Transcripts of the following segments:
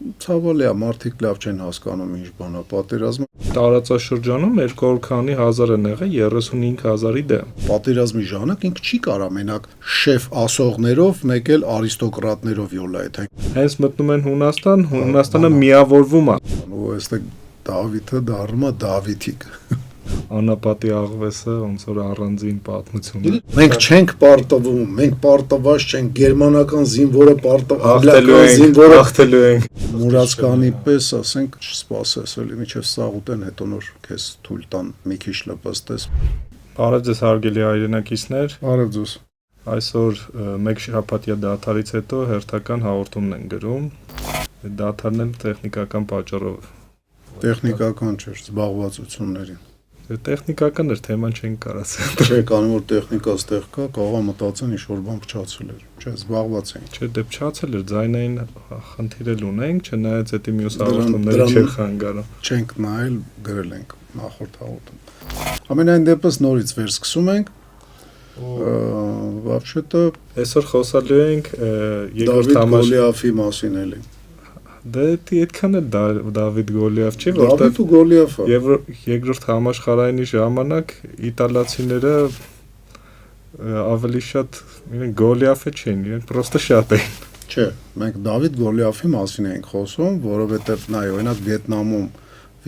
Ցավալի է, մարդիկ լավ չեն հասկանում ինչ բան է պատերազմը։ Տարածաշրջանում 200 քանի հազար են եղել 35,000-ի դեմ։ Պատերազմի ժամանակ ինքը չի կարա մենակ շեֆ ասողներով, մեկ էլ արիստոկրատներով յոլա է, թե Հենց մտնում են Հունաստան, Հունաստանը միավորվում է։ ու այստեղ Դավիթը դառնում է Դավիթիկ։ Անապատի աղվեսը ոնց որ առանձին պատմություն է։ Մենք չենք պարտվում, մենք պարտված չենք, գերմանական զինվորը Հաղթելու ենք։ Մուրացկանի պես, ասենք, չսպասես, էլի միջև սաղ ուտեն, հետո նոր քեզ թույլ տան մի քիչ լպստես։ Բարև ձեզ հարգելի հայրենակիցներ։ Բարև ձեզ։ Այսօր մեկ շաբաթյա դադարից հետո հերթական հաղորդումն են գրում։ Դադարն էլ տեխնիկական պատճառով։ Տեխնիկական չէր, զբաղվածություններին։ Տեխնիկական էր, թեման չենք կարած։ Չէ, կանում որ տեխնիկա ստեղ կա, կարող մտածեն ինչ որ բան փչացել էր։ Չէ, զբաղված էին։ Չէ, դե փչացել էր, ձայնային խնդիրել ունենք, չնայած դա մյուս հաղորդումները չէր խանգարում։ Չենք նայել, գրել ենք նախորդ հաղորդում։ Ամենայն դեպս նորից վերսկսում ենք։ Вообще-то այսօր խոսալու ենք Դավիթ Գոլիաֆի մասին էլի։ Դե այդքան էլ Դավիթ Գոլիաֆ չի, Դավիթ ու Գոլիաֆը։ Երկրորդ համաշխարհայինի ժամանակ իտալացիները ավելի շատ իրեն Գոլիաֆը չէին, իրենք պրոստը շատ էին։ Չէ, մենք Դավիթ Գոլիաֆի մասին ենք խոսում, որովհետև նայ, օրինակ Վիետնամում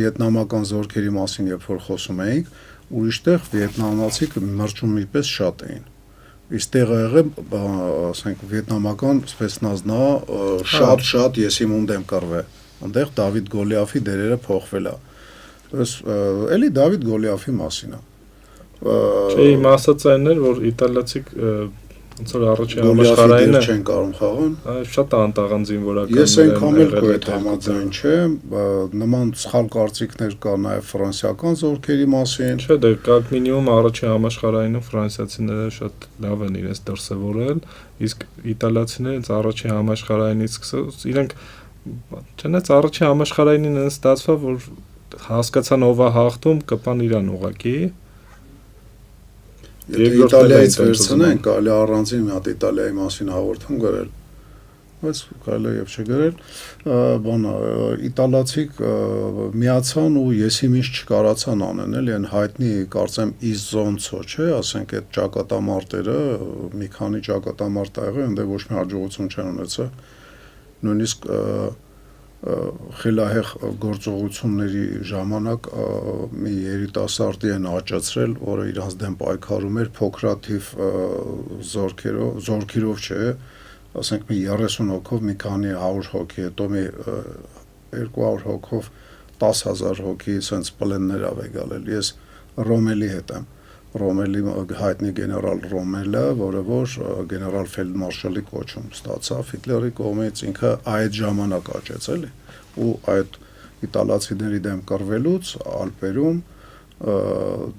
վիետնամական զորքերի մասին երբ որ խոսում էինք, ուրիշտեղ վիետնամացիք մրջումի պես շատ էին։ Իստեղ եղել, ասենք, վիետնամական spetsnaz-նա շատ եսիմ ունդեմ կռվե։ Այնտեղ Դավիթ Գոլիաֆի դերերը փոխվել է։ Ըս էլի Դավիթ Գոլիաֆի մասին է։ Չէ, իմ ասած այն էր, որ իտալացիք ոնց որ առաջին համաշխարհայինը չեն կարող խաղան։ Շատ անտաղան զինվորական։ Ես այնքան էլ կոետ համաձայն չեմ, նման սխալ կարծիքներ կա նաև ֆրանսիական զորքերի մասին։ Չէ, դե կարգ մինիմում առաջին համաշխարհայինում ֆրանսիացիները շատ լավ են իրենց դրսևորել, իսկ իտալացիները առաջին համաշխարհայինից սկսած իրենք չնայած առաջին համաշխարհայինին են ստացվում, որ հասկացան ով է հաղթում, կպան իրան ուղակի։ Եթե Իտալիայից վերցնենք, կարելի առանձին մի հատ Իտալիայի մասին հաղորդում գրել, բայց կարելի է չգրել, բանը իտալացիք միացան ու եսիմ ինչ չկարացան անեն, էլի այն հայտնի կարծեմ Իզոնցո, չէ, ասենք այդ ճակատամարտերը, մի քանի ճակատամարտ ա եղել, այնտեղ ոչ մի հաջողություն չեն ունեցել, նույնիսկ խելահեղ գործողությունների ժամանակ մի երիտասարդի են աճացրել, որը իրանց դեմ պայքարում էր փոքրաթիվ զորքերով չէ, ասենք մի 30 հոգով մի քանի 100 հոգի, հետո մի 200 հոգով 10,000 հոգի սենց պլեններ ավ եկալ, ես Ռոմելի հետ եմ, Ռոմելի հայտնի գեներալ Ռոմելը, որը որ գեներալ ֆելդմարշալի կոչում ստացավ Հիտլերի կողմից, ինքը այդ ժամանակ աճեց էլի, ու այդ իտալացիների դեմ կռվելուց Ալպերում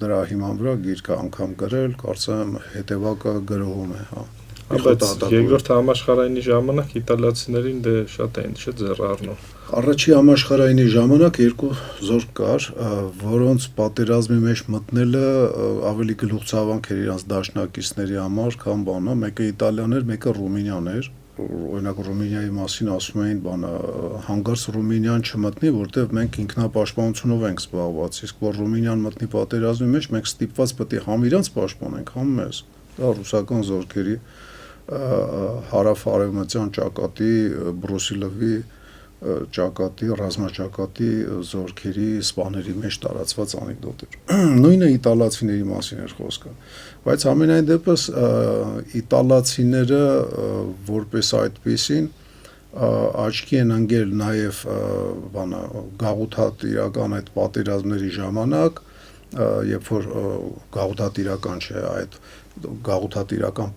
դրա հիման վրա գիրքը անգամ գրել, կարծեմ հետևակը գրողում է, հա։ Բայց երկրորդ համաշխարհայինի ժամանակ իտալացիներին դե շատ էին ձեռառնում։ Առաջի համաշխարհայինի ժամանակ երկու զորք կար, որոնց պատերազմի մեջ մտնելը ավելի գլուխցավանք էր իրանց դաշնակիցների համար, քան բանը, մեկը իտալիան էր, մեկը ռումինիան էր։ Օրինակ Ռումինիայի մասին ասում էին, բանը հանգարց Ռումինիան չմտնի, որտեղ մենք ինքնապաշտպանությունով ենք զբաղված, իսկ որ Ռումինիան մտնի պատերազմի մեջ, մենք ստիպված պետք է համ իրանց պաշտպանենք, համ մեզ։ Դա ռուսական զորքերի հարավ-արևմտյան ճակատի Բրուսիլովի ճակատի, ռազմաճակատի զորքերի սպաների մեջ տարածված անեկդոտ էր։ Նույնը իտալացիների մասին էր խոսքը, բայց ամենայն դեպս իտալացիները որպես այդպեսին աչքի են ընկել նաև բանը գաղութատիրական այդ պատերազմների ժամանակ, երբ որ գաղութատիրական չէ, այդ գաղութատիրական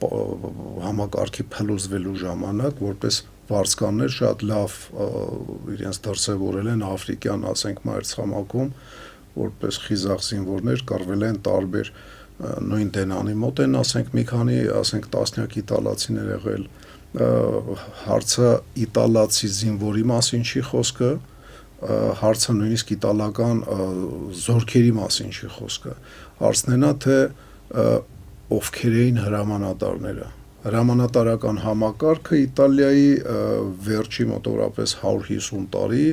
համակարգի փլուզվելու ժամանակ, որպես վարձկաններ շատ լավ իրենց դրսևորել են աֆրիկյան, ասենք, մայրցամաքում, որպես խիզախ զինվորներ կռվել են տարբեր նույն Դենանի մոտ են, ասենք, մի քանի, ասենք, տասնյակ իտալացիներ եղել, հարցը իտալացի զինվորի մասին չի խոսքը, հարցը նույնիսկ իտալական զորքերի մասին չի խոսքը, հարցն է նա, թե ովքեր էին հրամանատարները, հրամանատարական համակարգը Իտալիայի վերջի մոտավորապես 150 տարի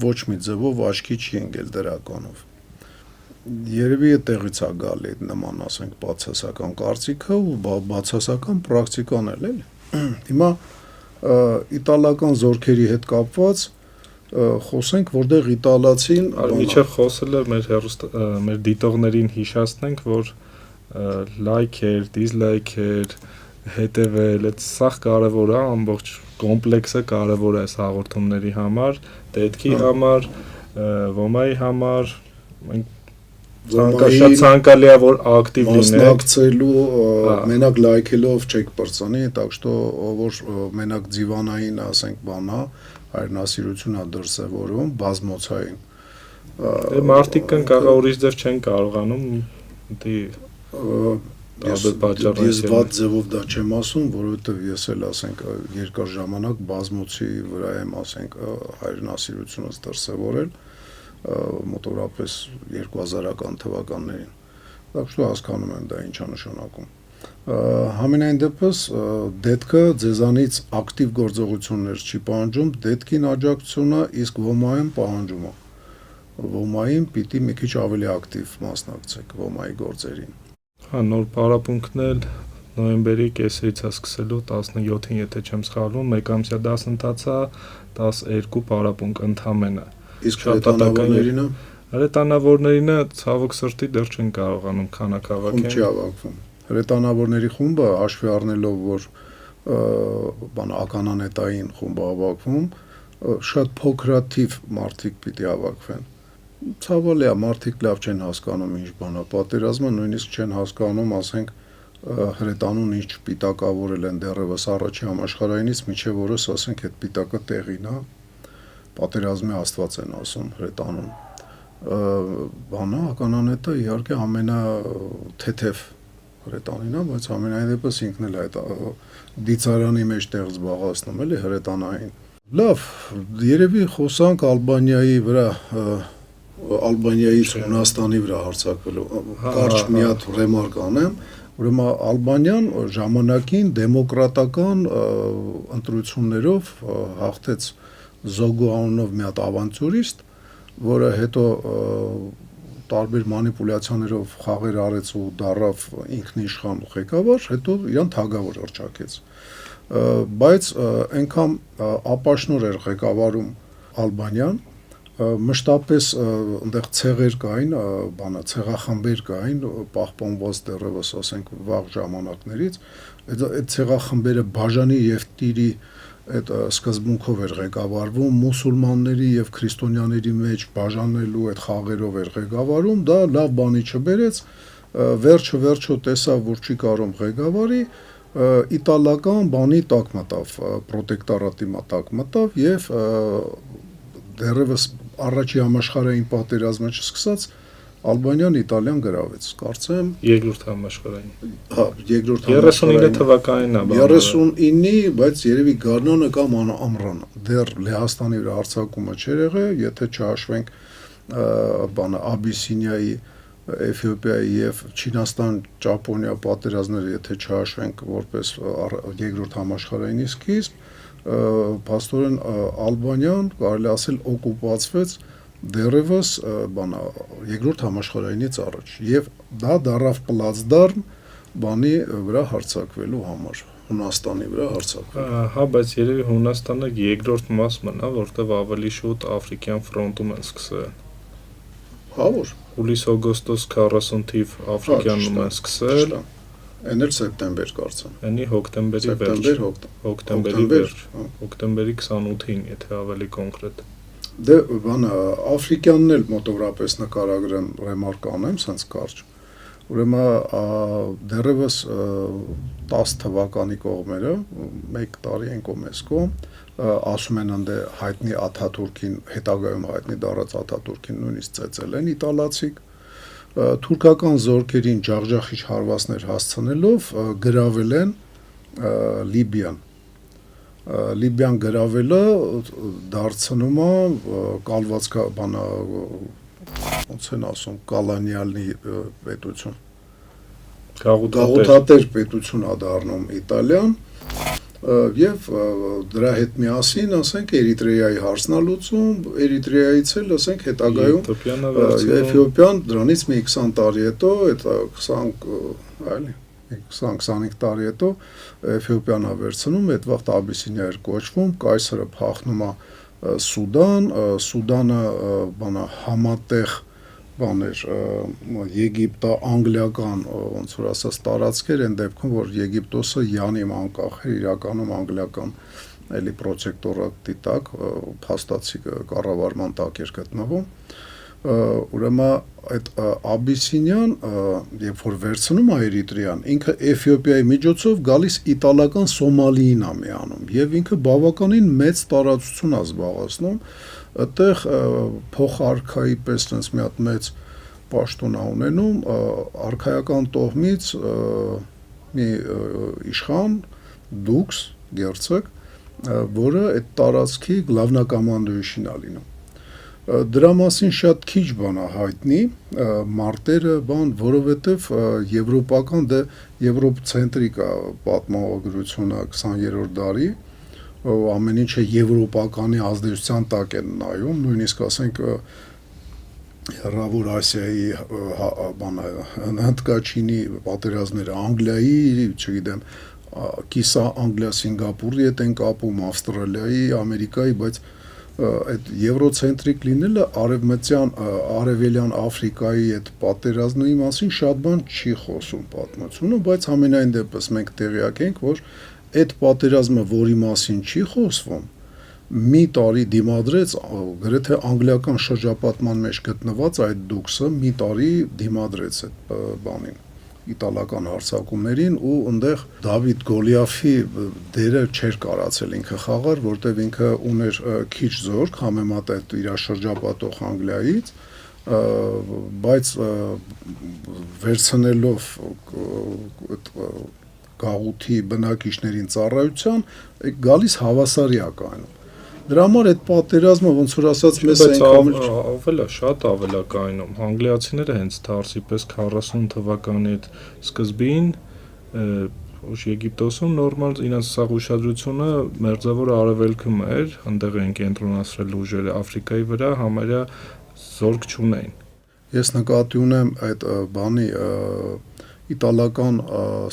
ոչ մի ձևով աչքի չի ընկել դրականով։ Երևի այդտեղից է գալի նման, ասենք, բացասական կարծիքը ու բացասական պրակտիկան էլ էլի։ Հիմա իտալական զորքերի հետ կապված խոսենք, որտեղ իտալացին Միջև խոսելը մեր դիտողներին հիշացնենք, որ լայքեր, դիզլայքեր, հետևել, այդ սաղ կարևոր է, ամբողջ կոմպլեքսը կարևոր է այս հաղորդումների համար, դետքի համար, ոմայի համար, շատ ցանկալի է, որ ակտիվ լինեք, մասնակցելու, մենակ լայքելով չեք պրծանի, так что որ մենակ դիվանային, ասենք, բանա, հայրենասիրություն է դրսևորում, բազմոցային։ Մարդիկ կան կաղա ուրիշ ձև չեն կարողանում, Ես վատ ձևով դա չեմ ասում, որովհետև ես էլ, ասենք, երկար ժամանակ բազմոցի վրա եմ, ասենք, հայրենասիրությունս դրսևորել, մոտավորապես 2000-ական թվականներին։ Так что հասկանում եմ դա ինչա նշանակում։ Համենայն դեպս դետքը ձեզանից ակտիվ գործողություններ չի պահանջում, դետքին աջակցությունը իսկ ոմայում պահանջում է։ Ոմային պիտի մի քիչ ավելի ակտիվ մասնակցեք ոմայի գործերին։ Հա, նոր պարապմունքն նոյեմբերի կեսերից է սկսելու 17-ին, եթե չեմ սխալվում, մեկամսյա դասընթաց է, 12 պարապմունք ընդամենը։ Իսկ հրետանավորներինը։ Հրետանավորներինը ցավոք սրտի դեռ չեն կարողանում քանակավաքել։ Չի ավակվում։ Հրետանավորների խումբը հաշվի առնելով, որ ականանետային խումբը ավակվում, շատ փոքրաթիվ մարդիկ պիտի ավակվեն։ Ցավալի է, մարդիկ լավ չեն հասկանում ինչ բան է պատերազմը, նույնիսկ չեն հասկանում, ասենք, հրետանուն ինչ պիտակավորել են դեռևս առաջի համաշխարհայինից, մինչև օրս, ասենք, այդ պիտակը տեղին է, պատերազմի աստված են ասում հրետանուն։ Բանը ականանետը իհարկե ամենաթեթև հրետանին է, բայց ամենայն դեպս ինքն էլ այդ դիցարանի մեջ տեղ զբաղացնում էլի հրետանային։ Լավ, երևի խոսանք Ալբանիայի վրա, Ալբանիայից Հունաստանի վրա հարձակվելու, կարճ մի հատ ռեմարկ անեմ, ուրեմն Ալբանիան ժամանակին դեմոկրատական ընտրություններով հաղթեց Զոգո անունով մի հատ ավանտյուրիստ, որը հետո տարբեր մանիպուլյացիաներով խաղեր արեց ու դառավ ինքնիշխան ղեկավար, հետո իրան թագավոր հռչակեց։ Բայց այնքան ապաշնոր էր ղեկավարում Ալբանիան, մշտապես այնտեղ ցեղեր կային, ցեղախմբեր կային, պահպանված դեռևս, ասենք, վաղ ժամանակներից, այդ ցեղախմբերը բաժանի եւ տիրի այդ սկզբունքով էր ղեկավարվում, մուսուլմանների եւ քրիստոնյաների մեջ բաժանելու այդ խաղերով էր ղեկավարում, դա լավ բանի չբերեց, վերջը տեսավ, որ չի կարող ղեկավարի, իտալական բանի տակ մտավ, պրոտեկտորատի տակ մտավ եւ դեռևս առաջի համաշխարհային պատերազմը չսկսած Ալբանիան Իտալիան գրավեց, կարծեմ երկրորդ համաշխարհային։ Հա, երկրորդ համաշխարհային 39 թվականին է, 39-ի, բայց երևի գարնանը կամ ամռանը։ Դեռ Լեհաստանի վրա հարձակումը չէր եղել, եթե չհաշվենք Աբիսինիայի, Էթիոպիայի եւ Չինաստան-Ճապոնիա պատերազմները, եթե չհաշվենք որպես երկրորդ համաշխարհայինի սկիզբ, փաստորեն Ալբանիան կարելի ասել օկուպացվեց դեռևս երկրորդ համաշխարհայինից առաջ եւ դա դարավ պլացդարմ բանի վրա հարձակվելու համար, Հունաստանի վրա հարձակվելու։ Հա, բայց երևի Հունաստանը երկրորդ մասն է, որտեղ ավելի շուտ Աֆրիկյան ֆրոնտում են սկսել։ Հա, որ հուլիս-օգոստոս 40 թիվ Աֆրիկյանում են սկսել։ Այն էլ սեպտեմբեր կարծեմ։ Այնի հոկտեմբերի վերջ։ Հոկտեմբերի վերջ։ Հոկտեմբերի 28-ին, եթե ավելի կոնկրետ։ Դե բանը Աֆրիկյանն էլ մոտավորապես նկարագրեմ, ռեմարկ անեմ, սենց կարճ։ Ուրեմն դեռևս 10 թվականի կողմերը, 1 տարի են կոմեսկո, ասում են ընդ հայտնի Աթաթուրքին, հետագայում հայտնի դառած Աթաթուրքին նույնիսկ ծեծել են իտալացիք, թուրքական զորքերին ջախջախիչ հարվածներ հասցնելով գրավել են Լիբիան։ Լիբիան գրավելը դարձնում է կալվածքա բանա ոնց են ասում կալանիալնի պետություն։ գաղութատեր պետություն ա դառնում Իտալիան եւ դրա հետ միասին, ասենք, Էրիտրեայի հարցն ա լուծում, Էրիտրեայից էլ, ասենք, հետագայում Էթիոպիան դրանից մի 20 տարի հետո, այդ 20-25 տարի հետո Էթիոպիան ա վերցնում, այդ վաղ Աբիսինիա էր կոչվում, կայսրը փախնում ա Սուդան, Սուդանը համատեղ բաներ եգիպտա-անգլիական ոնց որ ասած տարածքեր են դեպքում որ Եգիպտոսը յանիմ անկախ էր իրականում անգլիական էլի պրոտեկտորատի տակ փաստացի կառավարման տակ էր գտնվում ուրեմն այդ Աբիսինիան երբ որ վերցնում է Էրիտրեան ինքը Էթիոպիայի միջոցով գալիս իտալական Սոմալիին ա միանում եւ ինքը բավականին մեծ տարածություն ա զբաղեցնում այդտեղ փոխարքայի պես այնպես մի հատ մեծ պաշտոն ա ունենում արքայական տոհմից մի իշխան դուքս գերցог որը այդ տարածքի գլավնակոմանդուющին ա լինում դրա մասին շատ քիչ բան ա հայտնի մարտերը բան որովհետեւ եվրոպական եվրոպցենտրիկ ա պատմողագրությունը 20-րդ դարի ամեն ինչը եվրոպականի ազդեցության տակ են նայում, նույնիսկ ասենք Հեռավոր Ասիայի հնդկաչինի պատերազմները Անգլիայի, չգիտեմ, կիսա Անգլիա Սինգապուրի հետ են կապում, Ավստրալիայի, Ամերիկայի, բայց այդ եվրոցենտրիկ լինելը արևելյան Աֆրիկայի այդ պատերազմների մասին շատ բան չի խոսում պատմությունը, բայց ամենայն դեպս մենք տեղյակ ենք, որ այդ պատերազմը, որի մասին չի խոսվում, մի տարի դիմադրեց գրեթե անգլիական շրջապատման մեջ գտնված այդ դուքսը մի տարի դիմադրեց այդ բանին իտալական հարձակումներին ու այնտեղ Դավիթ Գոլիաֆի դերը չէր կարացել ինքը խաղար, որտեղ ինքը ուներ քիչ զորք համեմատ այդ իր շրջապատող Անգլիայից, բայց վերցնելով գաղութի բնակիչներին ծառայության գալիս հավասարի ա կայանում։ Դրա համար այդ պատերազմը ոնց որ ասած մեզ ավելի շատ ավելի կայանում։ Անգլիացիները հենց դարսի պես 40 թվականի այդ սկզբին Եգիպտոսում նորմալ իրենց սաղ ուշադրությունը մերձավոր արևելքում էր, այնտեղ են կենտրոնացրել ուժերը Աֆրիկայի վրա համարյա զորք չունեին։ Ես նկատի ունեմ այդ բանի իտալական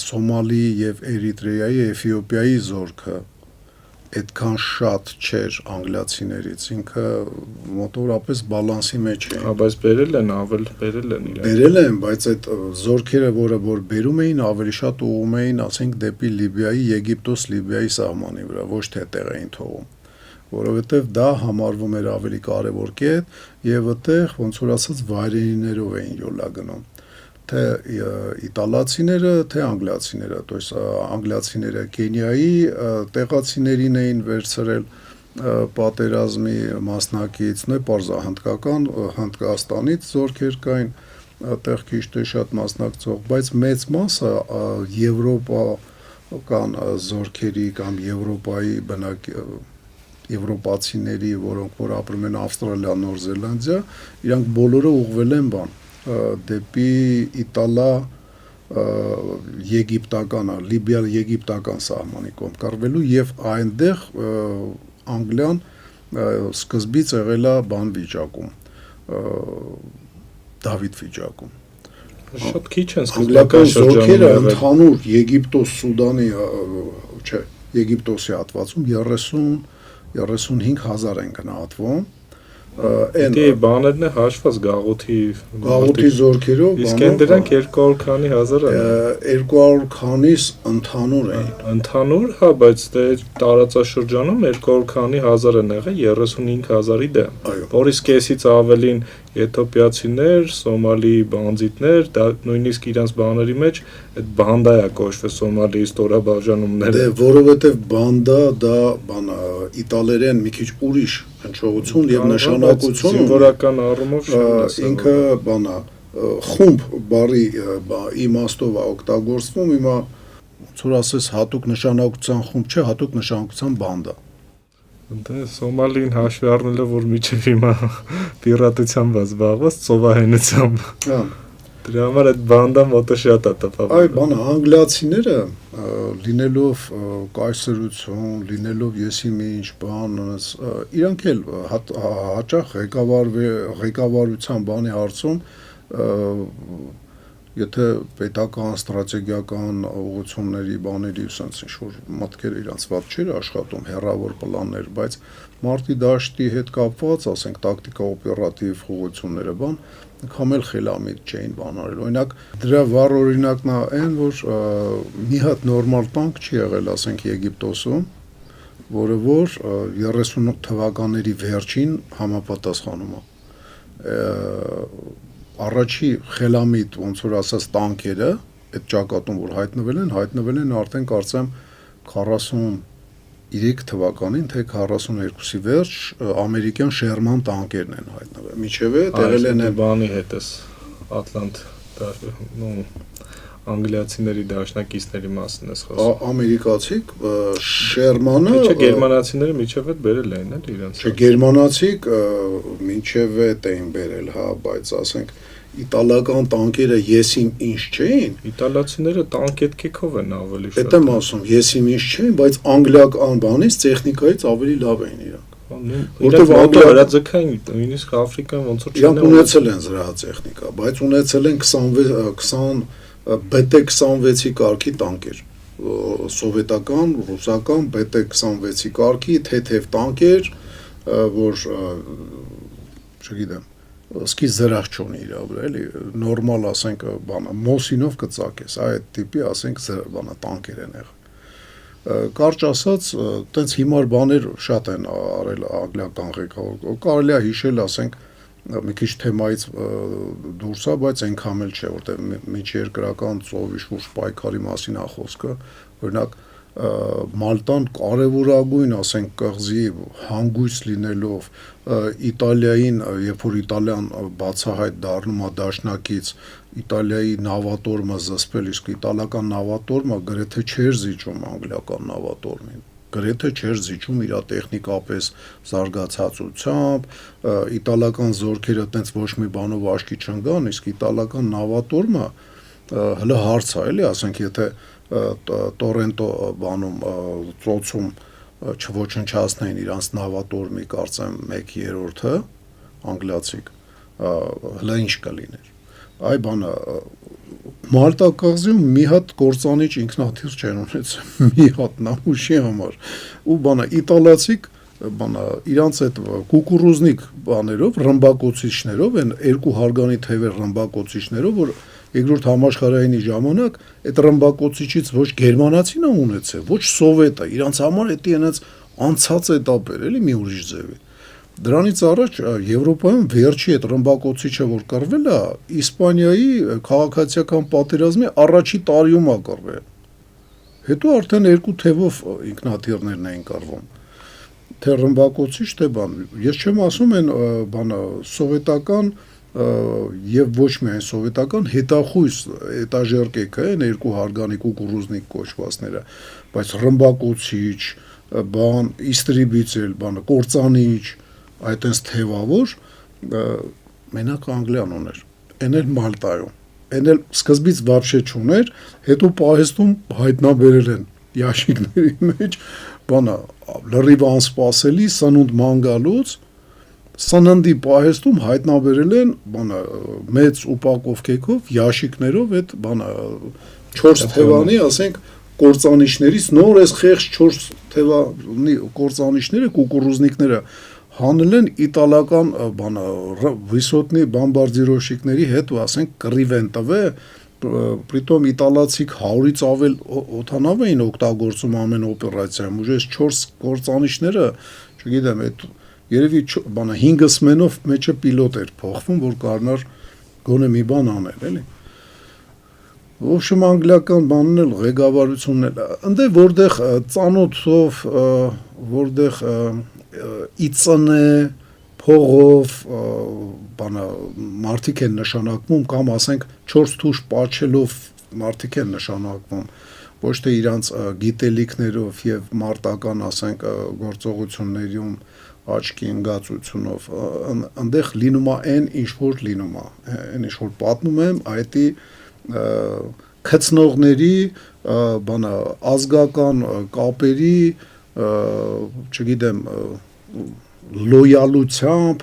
Սոմալի եւ Էրիտրեայի, Էթիոպիայի զորքը այդքան շատ չէր անգլիացիներից, ինքը մոտավորապես բալանսի մեջ է։ Բայց բերել են իրենք։ Բերել են, բայց այդ զորքերը, որ բերում էին, ավելի շատ ուղում էին, ասենք, դեպի Լիբիայի, Եգիպտոս-Լիբիայի սահմանի վրա, ոչ թե տեղ էին թողում, որովհետև դա համարվում էր ավելի կարևոր կետ եւ այդտեղ ոնց որ ասած վայրենիներով էին յոլա գնում։ Թե իտալացիները, թե անգլիացիները, то есть անգլիացիները Կենիայի տեղացիներին էին վերցրել պատերազմի մասնակից, նույնպես հնդկական Հնդկաստանից զորքեր կային, այդտեղ քիչ թե շատ մասնակցող, բայց մեծ մասը եվրոպական զորքերի կամ Եվրոպայի եվրոպացիների, որոնք որ ապրում են Ավստրալիա, Նոր Զելանդիա, իրանք բոլորը ուղղվել են բան դեպի Իտալա եգիպտական, Լիբիա եգիպտական սահմանի կողմ կռվելու եւ այնտեղ Անգլիան սկզբից եղել է բան վիճակում, Դավիթ վիճակում։ Շատ քիչ են սկզբնական զորքերը ընդհանուր Եգիպտոս-Սուդանի, չէ, Եգիպտոսի հատվածում 35,000 են գնահատվում։ Դե բաներն է հաշված գաղութի զորքերով, իսկ են դրանք 200 քանի հազար են։ 200 քանից ընդհանուր էին։ Ընդհանուր, հա, բայց դե տարածաշրջանում 200 քանի հազար են եղել 35,000-ի դեմ, որից կեսից ավելին եթոպիացիներ, Սոմալի բանձիտներ, դա նույնիսկ իրանց բաների մեջ այդ բանդա է կոչվել Սոմալիի ստորաբաժանումները։ Դե որովհետև բանդա դա բան իտալերեն մի քիչ ուրիշ հնչողություն եւ նշանակություն զինվորական առումով ինքը բանա խումբ բարի իմաստով է օգտագործվում, հիմա ոնց որ ասես հատուկ նշանակության խումբ չէ, հատուկ նշանակության բանդա։ Դե Սոմալին հաշվի առնելով որ միջև հիմա պիրատությամբ է զբաղված, ծովահենությամբ։ Հա։ Դրա համար այդ բանդա մոտը շատ է տպավորում։ Այ բանը անգլիացիները լինելով կայսրություն, լինելով եսի մի ինչ բան, իրանք էլ հաճախ ղեկավարության բանի հարցում եթե պետական ստրատեգիական ուղղությունների բաների sense ինչ-որ մտքեր իրանց ված չէր աշխատում, հեռավոր պլաններ, բայց մարտի դաշտի հետ կապված, ասենք տակտիկա օպերատիվ ուղղությունները բան, քամել խելամիտ չէին բան արել։ Օրինակ դրա վառ օրինակն է այն, որ մի հատ նորմալ տանկ չի եղել, ասենք Եգիպտոսում, որը որ 38 թվականների վերջին համապատասխանում է։ Առաջի խելամիտ ոնց որ ասած տանկերը այդ ճակատում որ հայտնվել են արդեն կարծեմ 43 թվականին թե 42-ի վերջ ամերիկյան Շերման տանկերն են հայտնվել։ Միջև է տեղել են բանի հետս Ատլանտ անգլիացիների դաշնակիցների մասին ես խոսում։ Ամերիկացիք Շերմանը Չէ, գերմանացիները միջև այդ բերել էին էլ իրենց։ Չէ, գերմանացիք միջև էին բերել, հա, բայց ասենք իտալական տանկերը եսիմ ինչ չէին։ Իտալացիները տանկետքով են ավելի շատ։ Դա եմ ասում, եսիմ ինչ չէին, բայց անգլիական բանից տեխնիկայից ավելի լավ էին իրանք։ Որտեղ հրաձգային նույնիսկ Աֆրիկան ոնց որ իրանք ունեցել են զրահատեխնիկա, բայց ունեցել են 20 BT-26-ի կարգի տանկեր, սովետական, ռուսական BT-26-ի կարգի թեթև տանկեր, որ չգիտեմ, սկիզբ զրահ չունի իր վրա, էլի նորմալ ասենք բանը մոսինով կծակես, այդ տիպի ասենք բանը տանկեր են եղել։ Կարճ ասած, տենց հիմար բաներ շատ են արել անգլիական ղեկավար, կարելի է հիշել, ասենք մի քիչ թեմայից դուրս է, բայց այնքան էլ չէ, որտեղ միջերկրական ծովի շուրջ պայքարի մասին է խոսքը, օրինակ Մալտան կարևորագույն, ասենք, կղզի հանգույց լինելով Իտալիային, երբ որ Իտալիան բացահայտ դառնում է դաշնակից, Իտալիայի նավատորմը զսպել, իսկ իտալական նավատորմը գրեթե չէր զիջում անգլիական նավատորմին, գրեթե չէր զիջում իր տեխնիկապես զարգացածությամբ, իտալական զորքերը տենց ոչ մի բանով աչքի չընկան, իսկ իտալական նավատորմը հələ հարց է, էլի, ասենք, եթե Տորենտո բանում ծոցում չոչնչացնեին իրանց նավատորմի կարծեմ 1/3-ը անգլիացիք, հələ ինչ կլիներ։ Այ բանը Մալտա կղզիում մի հատ կործանիչ ինքնաթիռ չեն ունեցել, մի հատ նամուշի համար, ու բանը իտալացիք բանը իրանց այդ կուկուրուզնիկ բաներով, ռմբակոծիչներով, այն երկու հարգանի թևեր ռմբակոծիչներով, որ Երկրորդ համաշխարհայինի ժամանակ այդ ռմբակոծիչից ոչ գերմանացին է ունեցել, ոչ սովետը, իրանց համար էդի այնց անցած էտապ էր, էլի մի ուրիշ ձևի։ Դրանից առաջ Եվրոպայում վերջի այդ ռմբակոծիչը որ կռվել է, Իսպանիայի քաղաքացիական պատերազմի առաջի տարիում է կռվել։ Հետո արդեն երկու թևով ինքնաթիռներն էին կռվում։ Թե ռմբակոծիչ, թե բան։ Ես չեմ ասում այն բանը սովետական եւ ոչ միայն սովետական հետախույս էտաժերկեքը են երկու հարգանի կուկուրուզնիկ կոչվածները, բայց ռմբակոծիչ, բան, իստրիբիցել, բանը, կործանիչ, այտենց թևավոր մենակ Անգլիան ուներ, այն էլ Մալտայում, այն էլ սկզբից вообще չուներ, հետո պահեստում հայտնաբերել են ящикների մեջ, բանը, լրիվ անսպասելի սնունդ ման գալուց սննդի պահեստում հայտնաբերել են բանը մեծ ուպակովկեքով ящикներով այդ բանը 4 թևանի, ասենք, կործանիչներից նոր էս խեղճ 4 թևանի կործանիչները, կուկուրուզնիկները հանել են իտալական բանը վիսոտնի բամբարդիրովշիկների հետ, ասենք, կռիվ են տվել, Պրիտոմ իտալացիք 100-ից ավել օդանավ էին օգտագործում ամեն օպերացիայում, ուժ այս 4 կործանիչները, չգիտեմ, այդ երևի բանը 5 սմենով մեջը պիլոտ էր փոխվում, որ կարողանար գոնե մի բան անել, էլի։ Ոբշեմ անգլիական բանն էլ ղեկավարությունն էլ, ընդ որտեղ ծանոթով, որտեղ իծն է, փողով, բանը մարդիկ են նշանակվում կամ ասենք 4 թուշ պաչելով մարդիկ են նշանակվում, ոչ թե իրանց գիտելիքներով եւ մարտական, ասենք, գործողություններում աչքի ընկածությունով, այնտեղ լինում է այն ինչ որ լինում է, այն ինչ որ պատմում եմ, այդի քծնողների բանա ազգական կապերի, չգիտեմ, լոյալությամբ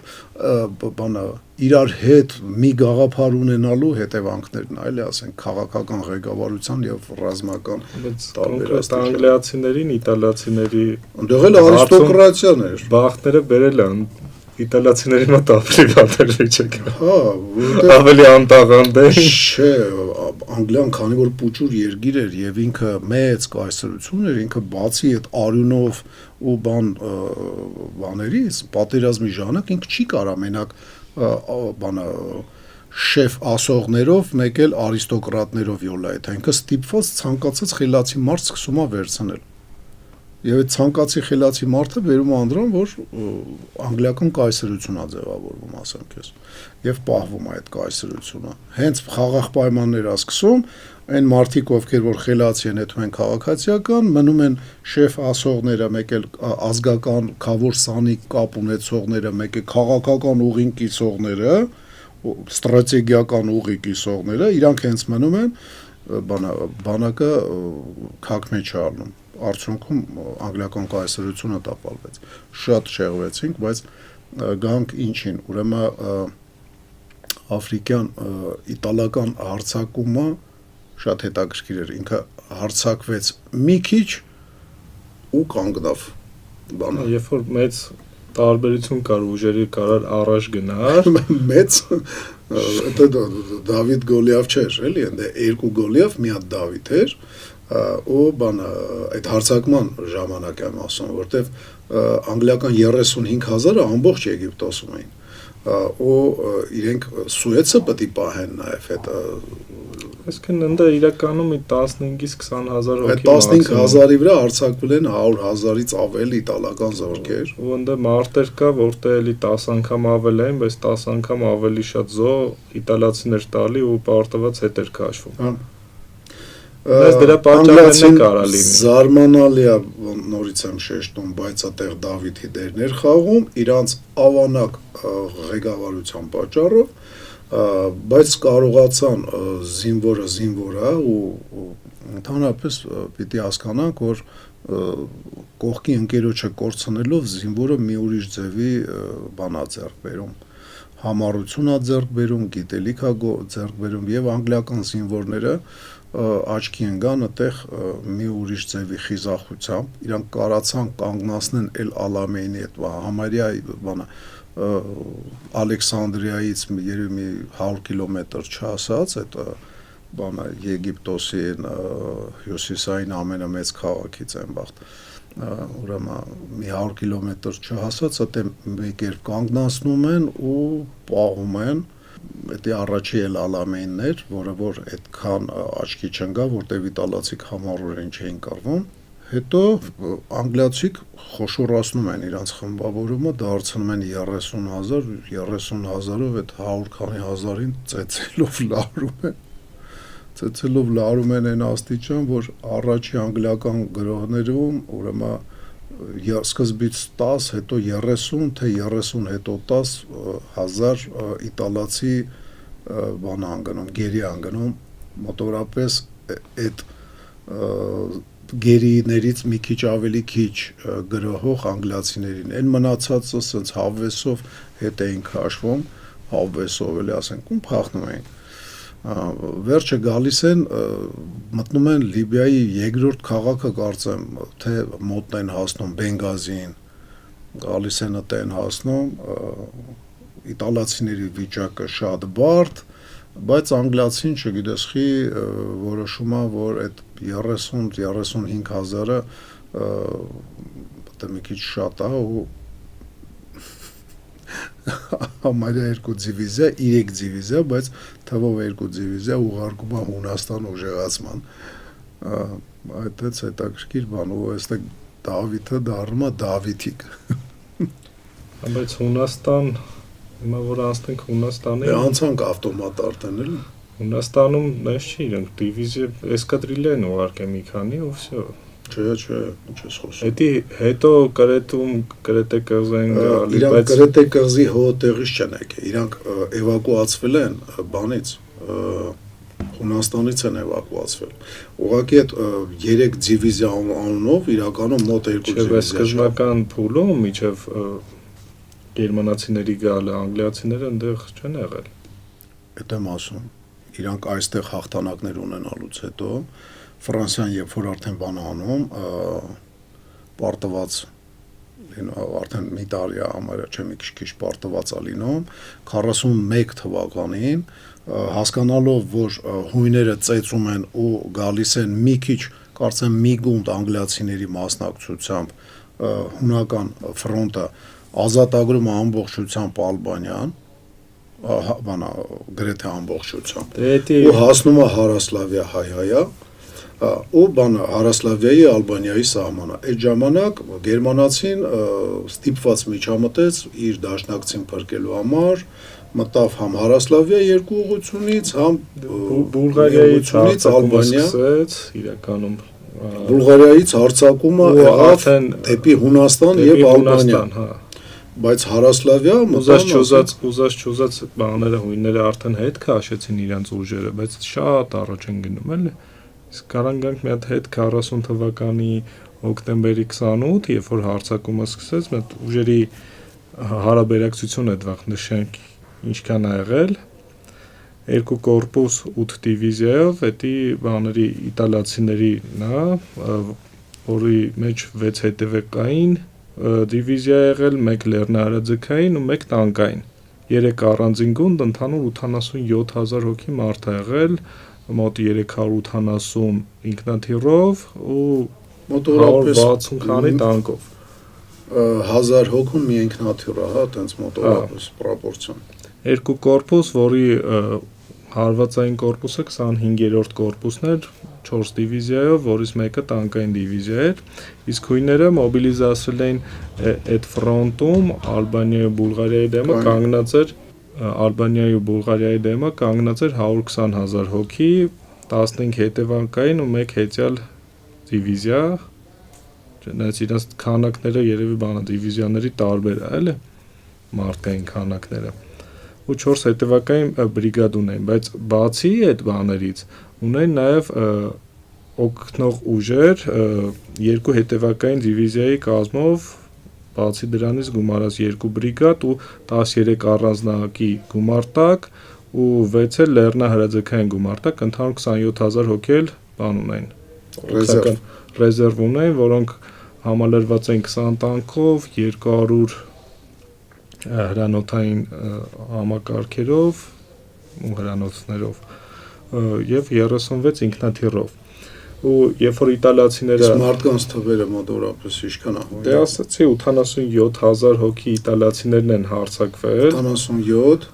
բանա իրար հետ մի գաղափար ունենալու հետևանքներն այլ ասենք քաղաքական ղեկավարության եւ ռազմական կոնկրետ անգլիացիներին, իտալացիների այնտեղ էլ արիստոկրատիան էր, բախտները բերել են իտալացիների մոտ ավելի վատեր վիճակը։ Հա, ավելի անտաղանդ է։ Չէ, Անգլիան քանի որ փուճուր երկիր էր եւ ինքը մեծ կայսրություն էր, ինքը բացի այդ արյունով ու բաներից պատերազմի ժամանակ ինքը չի կարա մենակ բանը շեֆ ասողներով, մեկ էլ արիստոկրատներով յոլայթ, ինքը ստիպված ցանկացած խելացի մարդ սկսում է վերցնել։ Եվ այդ ցանկացի խելացի մարդը վերում է անդրան, որ անգլիական կայսրություն է ձևավորվում, ասեմ քեզ, եւ պահվում է այդ կայսրությունը։ Հենց խաղաղ պայմաններ է սկսում, այն մարդիկ, ովքեր որ խելացի են, հետո են քաղաքացիական, մնում են շեֆ ասողները, մեկ էլ ազգական քավոր սանի կապ ունեցողները, մեկ էլ քաղաքական ուղին կիսողները, ստրատեգիական ուղի կիսողները, իրանք հենց մնում են բանակը քակմեջ առնում։ Արդյունքում անգլիական կայսրությունը տապալվեց։ Շատ շեղվեցինք, բայց գանք ինչին, ուրեմն աֆրիկյան իտալական հարձակումը շատ հետաքրքիր էր, ինքը հարձակվեց մի քիչ ու կանգնավ բանը։ Երբ որ մեծ տարբերություն կար ուժերի կարար առաջ գնար, մեծ դա Դավիթ Գոլիաֆ չէր, էլի, ընդ երկու Գոլիաֆ, մի հատ Դավիթ էր, ու բանը այդ հարձակման ժամանակ եմ ասում, որտեվ անգլիական 35,000-ը ամբողջ Եգիպտոսում էին, ու իրենք Սուեცը պետք է պահեն նաև այդ այսինքն ընդ իրականում 15-ից 20,000 հոգի 15,000-ի վրա արձակվել են 100,000-ից ավել իտալական զորքեր, ու ընդ մարտեր կա, որտեղ էլի 10 անգամ ավել են, բայց 10 անգամ ավելի շատ զո իտալացիներ տալի ու պարտված հետ էր քաշվում։ Բայց դրա պատճառներն կարա լինի։ Զարմանալի է, նորից եմ շեշտում, բայց այդտեղ Դավիթի դերն էր խաղում, իրանց ավանակ ղեկավարության պատճառով, բայց կարողացան զինվորը ու ընդհանրապես պիտի հասկանանք, որ կողքի ընկերոջը կորցնելով զինվորը մի ուրիշ ձևի բան է ձեռք բերում, համառություն է ձեռք բերում, գիտելիք է ձեռք բերում եւ անգլիական զինվորները աչքի ընկան այդտեղ մի ուրիշ ձևի խիզախությամբ, իրանք կարացան կանգնացնեն Էլ Ալամեյնի այդ համարյա բանը Ալեքսանդրիայից երևի մի 100 կիլոմետր չհասած այդ բանը Եգիպտոսի հյուսիսային ամենամեծ քաղաքից են բախտ, ուրեմն մի 100 կիլոմետր չհասած այդտեղ մի կերպ կանգնացնում են ու պահում են Դա առաջի Էլ Ալամեյնն էր, որը որ այդքան աչքի չընկավ, որտեղ իտալացիք համառորեն չէին կռվում։ Հետո անգլիացիք խոշորացնում են իրանց խմբավորումը, դարձնում են 30,000-ով այդ 100 քանի հազարին ծեծելով լարում են այն աստիճան, որ առաջի անգլիական գրողներում ուրեմն սկզբից 10, հետո 30, թե 30 հետո 10,000 իտալացի բան անգնում, գերի անգնում, մոտավորապես այդ գերիներից մի քիչ ավելի քիչ գրողող անգլիացիներին, այն մնացածը սենց հավեսով հետ էին քաշվում, հավեսով էլի ասենք, ում փախնում էին։ Վերջը գալիս են, մտնում են Լիբիայի երկրորդ քաղաքը կարծեմ, թե մոտն են հասնում Բենգազիին, գալիս են այդտեղ են հասնում, իտալացիների վիճակը շատ բարդ, բայց անգլիացին չգիտես խի որոշում է, որ այդ 30-35,000-ը մի քիչ շատ է ու համարյա 2 դիվիզիա, 3 դիվիզիա, բայց թվով 2 դիվիզիա ուղարկում է Հունաստան ուժեղացման։ Այդտեղ հետաքրքիր բան, ու այստեղ Դավիթը դառնում է Դավիթիկ։ Բայց Հունաստան, հիմա որ անցնենք Հունաստանի, անցանք ավտոմատ արդեն էլի։ Հունաստանում նես չի, իրենք դիվիզիա էսկադրիլիան ուղարկե մի քանի ու վсё։ Չէ, ինչ ես խոսում։ Էդի հետո Կրետե կղզին գալի, Իրանք Կրետե կղզի հոտեղից չեն եկել, իրանք էվակուացվել են բանից, Հունաստանից են էվակուացվել։ Ուղղակի այդ 3 դիվիզիա անունով իրականում մոտ 2 դիվիզիա։ Սկզբնական փուլում միջև գերմանացիների գալը, անգլիացիները այնտեղ չեն եղել։ Այդ եմ ասում, իրանք այստեղ հաղթանակներ ունենալուց հետո Ֆրանսիան երբ որ արդեն բան անում, պարտված արդեն մի տարի համարյա չէ մի քիչ պարտված է լինում 41 թվականին հասկանալով որ հույները ծեծում են ու գալիս են մի քիչ կարծեմ մի գունդ անգլիացիների մասնակցությամբ հունական ֆրոնտը ազատագրում ամբողջությամբ Ալբանիան բանա գրեթե ամբողջությամբ ու հասնում է Հարասլավիա հայ-հայա ու բանը Հարասլավիայի Ալբանիայի սահմանը այդ ժամանակ գերմանացին ստիպված միջամտեց իր դաշնակցին փրկելու համար մտավ համ Հարասլավիա երկու ուղությունից համ Բուլղարիայից Ալբանիա իրականում Բուլղարիայից հարձակումը եղավ դեպի Հունաստան եւ Ալբանիա բայց Հարասլավիա ուզած բաները հույները արդեն հետ քաշեցին իրենց ուժերը բայց շատ առաջ են գնում էլի իսկ կարան գանք մի հատ հետ 40 թվականի հոկտեմբերի 28 երբ որ հարձակումը սկսեց մեծ ուժերի հարաբերակցությունը այդ վաղ նշենք ինչքան ա եղել 2 կորպուս 8 դիվիզիայով էդի բաների իտալացիների նա որի մեջ 6 հետևեկային դիվիզիա եղել 1 լեռնահարաձգային ու 1 տանկային 3 առանձին գունդ ընդհանուր 87000 հոգի մարդ ա եղել մոտ 380 ինքնաթիռով ու մոտորապես 160 քանի տանկով 1000 հոգուն մի ինքնաթիռ է, հա, տենց մոտորապես պրոպորցիոն։ 2 կորպուս, որի հարվածային կորպուսը 25-րդ կորպուսն էր 4 դիվիզիայով, որից մեկը տանկային դիվիզիա էր, իսկ հույները մոբիլիզացրել էին այդ ֆրոնտում Ալբանիայի ու Բուլղարիայի դեմը կանգնած էր Ալբանիայի ու Բուլղարիայի դեմը կանգնած էր 120,000 հոգի, 15 հետևակային ու 1 հետյալ դիվիզիա, նայած իրենց քանակները երևի բանը դիվիզիաների տարբեր է, էլի մարդկային քանակները ու 4 հետևակային բրիգադ ունեն, բայց բացի այդ բաներից ունեն նաև օգնող ուժեր 2 հետևակային դիվիզիայի կազմով բացի դրանից գումարած 2 բրիգադ ու 13 առանձնակի գումարտակ ու 6 էլ լեռնահարաձգային գումարտակ, ընդհանուր 27000 հոգի էլ բան ունեն։ Ռեզերվ ունեն, որոնք համալրված են 20 տանկով, 200 հրանոթային համակարգերով ու հրանոթներով եւ 36 ինքնաթիռով։ Ու երբ որ իտալացիները մարդկանց թվերը մոտորապես ինչքան է։ Դե ասացի 87000 հոգի իտալացիներն են հարձակվել։ 87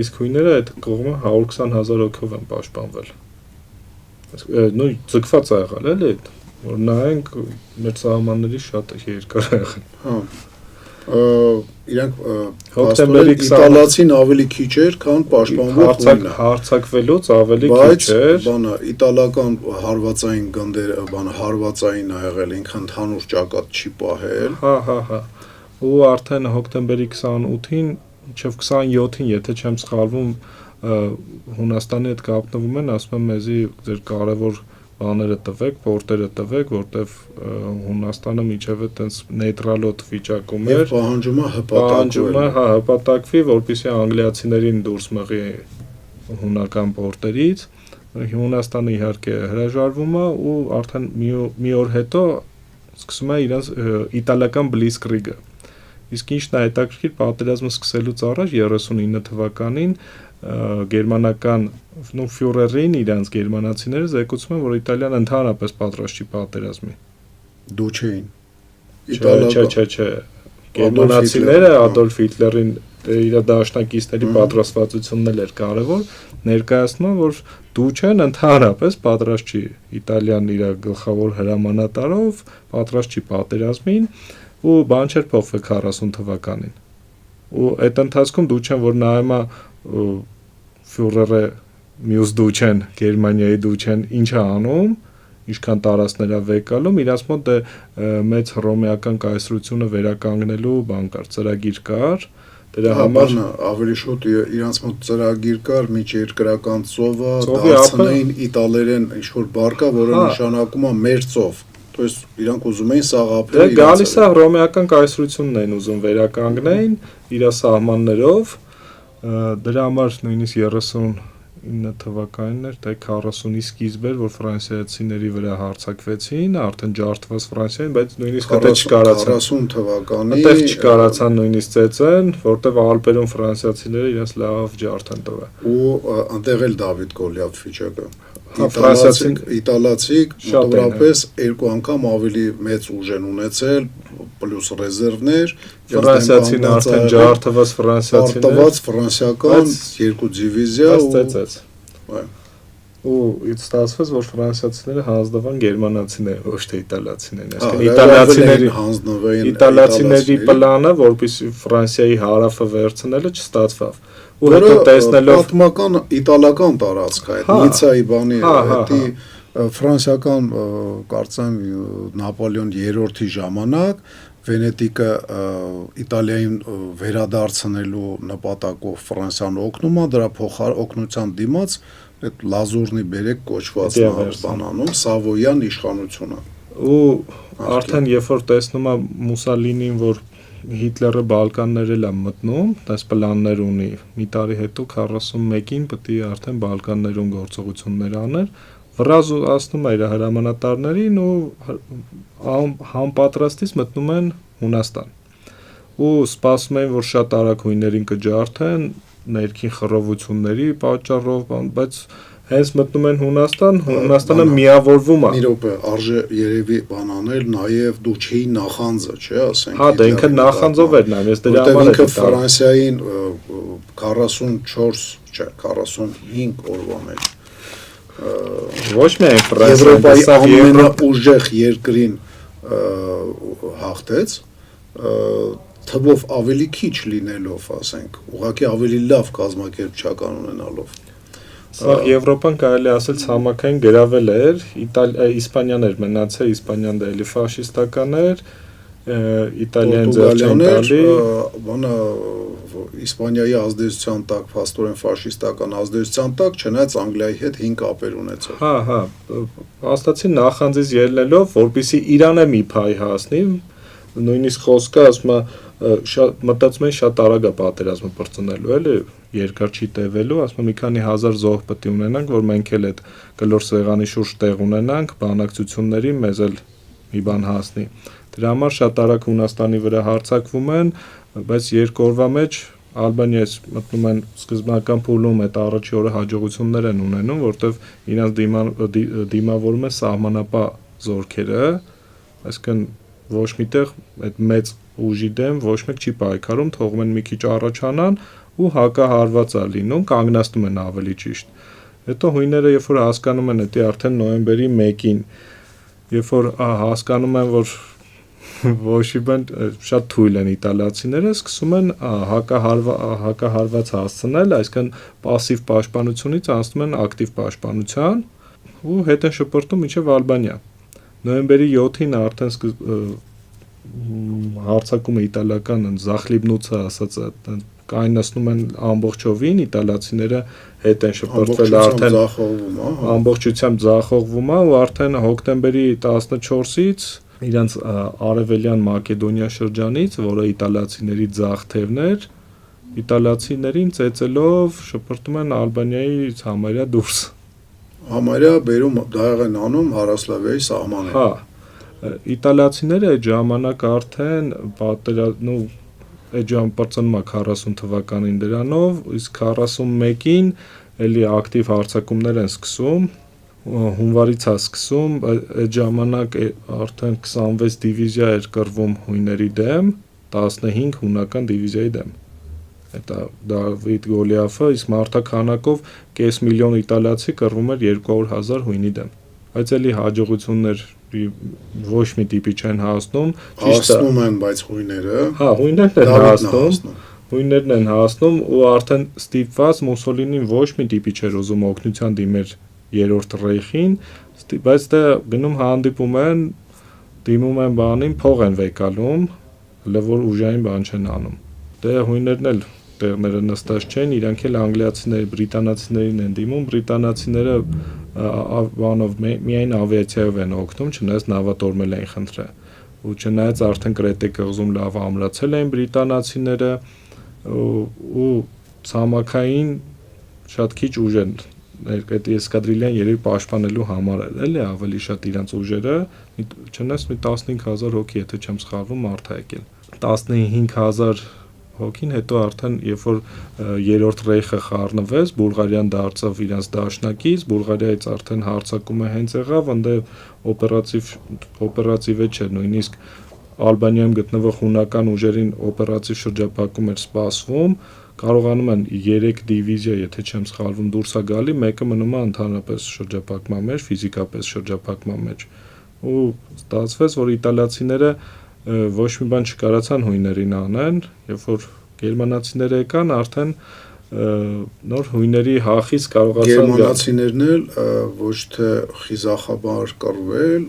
իսկ հույները այդ կողմը 120000 հոգով են պաշտպանվել։ Նույն ձգված ա եղել էլի, որ նայենք մեր սահմանների շատ երկար ա եղել։ Հա։ Իրանք հոկտեմբերի 20 իտալացին ավելի քիչ էր, քան պաշտպանող հույնը։ Հարձակվելուց ավելի քիչ էր։ Բայց բանը իտալական հարվածային գնդեր, բանը հարվածային ա եղել, ինքը ընդհանուր ճակատ չի պահել։ Հա։ Ու արդեն հոկտեմբերի 28-ին, մինչև 27-ին, եթե չեմ սխալվում, Հունաստանի հետ կապնվում են, ասում են մեզի ձեր կարևոր բաները տվեք, պորտերը տվեք, որտեվ Հունաստանը միջև այդպես նեյտրալոտ վիճակում էր։ Եվ պահանջում է հպատակվի, որպեսզի անգլիացիներին դուրս մղի հունական պորտերից։ Հունաստանը իհարկե հրաժարվում է ու արդեն մի օր հետո սկսում է իրենց իտալական բլիցկրիգը։ Իսկ ինչն է հետաքրքիր, պատերազմը սկսելուց առաջ 39 թվականին գերմանական ֆյուրերին իրանց գերմանացիները զեկուցում են, որ Իտալիան ընդհանրապես պատրաստ չի պատերազմի։ Դու չէին։ Չէ։ Գերմանացիները Ադոլֆ Հիտլերին իր դաշնակիցների պատրաստվածությունն էլ էր կարևոր, ներկայացնում են, որ դու չեն ընդհանրապես պատրաստ չի Իտալիան իր գլխավոր հրամանատարով պատրաստ չի պատերազմին ու բան չէր փոխվել 40 թվականին։ Ու այդ ընթացքում դու չեն որ նայում է ֆյուրերը մյուս դու չեն, Գերմանիայի դու չեն, ինչ է անում, ինչքան տարածքներ է վեկալում, իրաց մոտ մեծ հռոմեական կայսրությունը վերականգնելու բան կար, ծրագիր կար, դրա համար ավելի շուտ իրանց մոտ ծրագիր կար, միջերկրական ծովը դարձնեին իտալերեն ինչ-որ բառ կա, որը նշանակում է մեր ծով, то есть իրանք ուզում էին սաղափել իրենց։ Գալիս է հռոմեական կայսրությունն են ուզում վերականգնեին իր սահմաններով, դրա համար նույնիսկ 39 թվականներ, թե 40-ի սկիզբ էր, որ ֆրանսիացիների վրա հարձակվեցին, արդեն ջարդված Ֆրանսիային, բայց նույնիսկ այդտեղ չկարացան 40 թվականի այդտեղ չկարացան նույնիսկ ծեծեն, որտեղ Ալպերում ֆրանսիացիները իրենց լավ ջարդ են տվել։ Ու այնտեղ էլ Դավիթ Գոլիաթ ֆիճակը իտալացիք մոտավորապես երկու անգամ ավելի մեծ ուժ են ունեցել, պլյուս ռեզերվներ, ֆրանսիացին արդեն ջարդված ֆրանսիական երկու դիվիզիա ու ստացվեց, որ ֆրանսիացիները հանձնվան գերմանացիներին, ոչ թե իտալացիներին, իտալացիների պլանը, որպեսզի Ֆրանսիայի հարավը վերցնելը չստացվավ։ Ու հետո տեսնելով պատմական իտալական տարածք է, Նիցայի բանի, դա ֆրանսիական կարծեմ Նապոլեոն III-ի ժամանակ Վենետիկը Իտալիային վերադարձնելու նպատակով Ֆրանսիան օգնում է, դրա օգնության դիմաց այդ Լազուրնի բերեկ կոչված բանանում Սավոյան իշխանությունը։ Ու արդեն երբ որ տեսնում է Մուսալինին, որ Հիտլերը Բալկաններ է մտնում, այս պլաններ ունի, մի տարի հետո 41-ին պետք է արդեն Բալկաններում գործողություններ աներ, վրազում է իր հրամանատարներին ու համապատրաստից մտնում են Հունաստան։ Ու սպասում են, որ շատ արագ հույներին կջարդեն, ներքին խռովությունների պատճառով, բայց հենց մտնում են Հունաստան, Հունաստանը միավորվում է։ Մի րոպե, արժե երևի բան անել, նաև դու չի նախանձը, չէ, ասենք։ Հա, դա ինքը նախանձով էր նայում, ես դրա համար ինքը Ֆրանսիային 44, չէ, 45 օրվա մեջ ոչ միայն Եվրոպայի ամենաուժեղ երկրին հաղթեց, թվով ավելի քիչ լինելով, ասենք, ուղղակի ավելի լավ կազմակերպչական ունենալով։ Սա Եվրոպան կարելի ասել ցամաքային գրավել էր, Իսպանիան էր մնացել, Իսպանիան դա էլի ֆաշիստական էր, Իտալիան ձեռքին տալի, բանը Իսպանիայի ազդեցության տակ, փաստորեն ֆաշիստական ազդեցության տակ, չնայած Անգլիայի հետ 5 կապեր ունեցավ։ Հա, հաստատին նախանձից ելնելով, որպեսզի Իրանը մի փայ հասնի, նույնիսկ խոսքը ասում է մտածում են շատ արագ է պատերազմը բրծնելու, էլի երկար չի տևելու, ասում մի քանի հազար զոհ պետք է ունենանք, որ մենք էլ այդ կլոր սեղանի շուրջ տեղ ունենանք, բանակցությունների մեզ էլ մի բան հասնի։ Դրա համար շատ արագ Հունաստանի վրա հարձակվում են, բայց երկու օրվա մեջ Ալբանիայից մտնում են սկզբնական փուլում այդ առաջի օրը հաջողություններ են ունենում, որտեղ իրենց դիմավորում է սահմանապահ զորքերը, այսինքն ոչ միտեղ այդ մեծ ուժի դեմ ոչ մեկ չի պայքարում, թողում են մի քիչ առաջանան ու հակահարված է լինում, կանգնացնում են ավելի ճիշտ։ Հետո հույները երբ որ հասկանում են, դա արդեն նոյեմբերի 1-ին, երբ որ հասկանում են, որ ոչ մի բան շատ թույլ են իտալացիները, սկսում են հակահարված հասցնել, այսինքն пассив պաշտպանությունից անցնում են ակտիվ պաշտպանության ու հետ են շպրտում մինչև Ալբանիա։ Նոյեմբերի 7-ին արդեն հարձակումը իտալական Զախլիբնուցը ասած կայնացնում են ամբողջովին, իտալացիները հետ են շպրտվել արդեն ամբողջությամբ ձախողվում է ու արդեն հոկտեմբերի 14-ից իրենց արևելյան Մակեդոնիա շրջանից, որը իտալացիների ձախ թևն էր, իտալացիներին ծեծելով շպրտում են Ալբանիայից համարյա դուրս։ Համարյա բերում դայեղ են անում Հարասլավիայի սահմանին։ Հա, իտալացիները այդ ժամանակ արդեն այդ բրծնում է 40 թվականին դրանով, իսկ 41-ին էլի ակտիվ հարձակումներ են սկսում, հունվարից է սկսում, այդ ժամանակ արդեն 26 դիվիզիա էր կռվում հույների դեմ, 15 հունական դիվիզիայի դեմ։ Դա Դավիթ Գոլիաթը, իսկ մարտաքանակով կես միլիոն իտալացի կռվում էր 200,000 հույնի դեմ։ Բայց էլի հաջողություններ ոչ մի տիպի չեն հասնում, հասնում են, բայց հույները, հա, հույներն են հասնում, հույներն են հասնում ու արդեն ստիպված Մուսոլինին ոչ մի տիպի չէր ուզում օգնության դիմեր երրորդ ռեյխին, բայց դե գնում հանդիպում են, դիմում են բանին, փող են վեկալում, հələ որ ուժային բան չեն անում։ Դե հույներն էլ տեղները նստած չեն, իրանք էլ անգլիացիների, բրիտանացիներին են դիմում, բրիտանացիները բանով միայն ավիացիայով են օգնում, չնայած նավատորմել են խնդրել։ Ու չնայած արդեն Կրետե կղզում լավ ամրացել էին բրիտանացիները ու ցամաքային շատ քիչ ուժ են այդ էսկադրիլյան երևի պաշտպանելու համար էլի ավելի շատ իրանց ուժերը, չնայած մի 15000 հոգի, եթե չեմ սխալվում, մարդ է եկել։ 15000 հոգին հետո արդեն երբ որ երրորդ ռեյխը խառնվեց, Բուլղարիան դարձավ իրանց դաշնակից, Բուլղարիայից արդեն հարձակումը հենց եղավ, ընդ օպերատիվ չէ, նույնիսկ Ալբանիայում գտնվող հունական ուժերին օպերատիվ շրջափակում էր սպասվում, կարողանում են 3 դիվիզիա, եթե չեմ սխալվում, դուրս է գալի, մեկը մնում է ընդհանրապես շրջափակման մեջ, ֆիզիկապես շրջափակման մեջ։ Ու ստացվեց, որ իտալացիները ոչ մի բան չկարացան հույներին անեն, երբ որ գերմանացիները եկան, արդեն նոր հույների հախից կարողացան գերմանացիներն էլ ոչ թե խիզախաբար կռվել,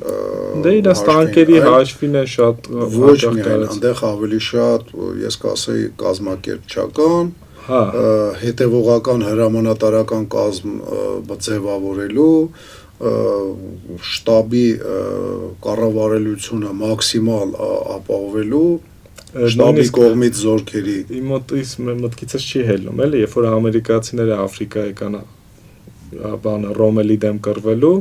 դե իրաց տանկերի հաշվին է շատ ոչ միայն այնտեղ ավելի շատ, ես կասեի կազմակերպչական, հետևողական հրամանատարական կազմ ձևավորելու շտաբի կառավարելությունը մաքսիմալ ապահովելու շտաբի կողմից զորքերի մտքիցս չի հելնում, էլի, երբ որ ամերիկացիները Աֆրիկա եկան բանը Ռոմելի դեմ կռվելու,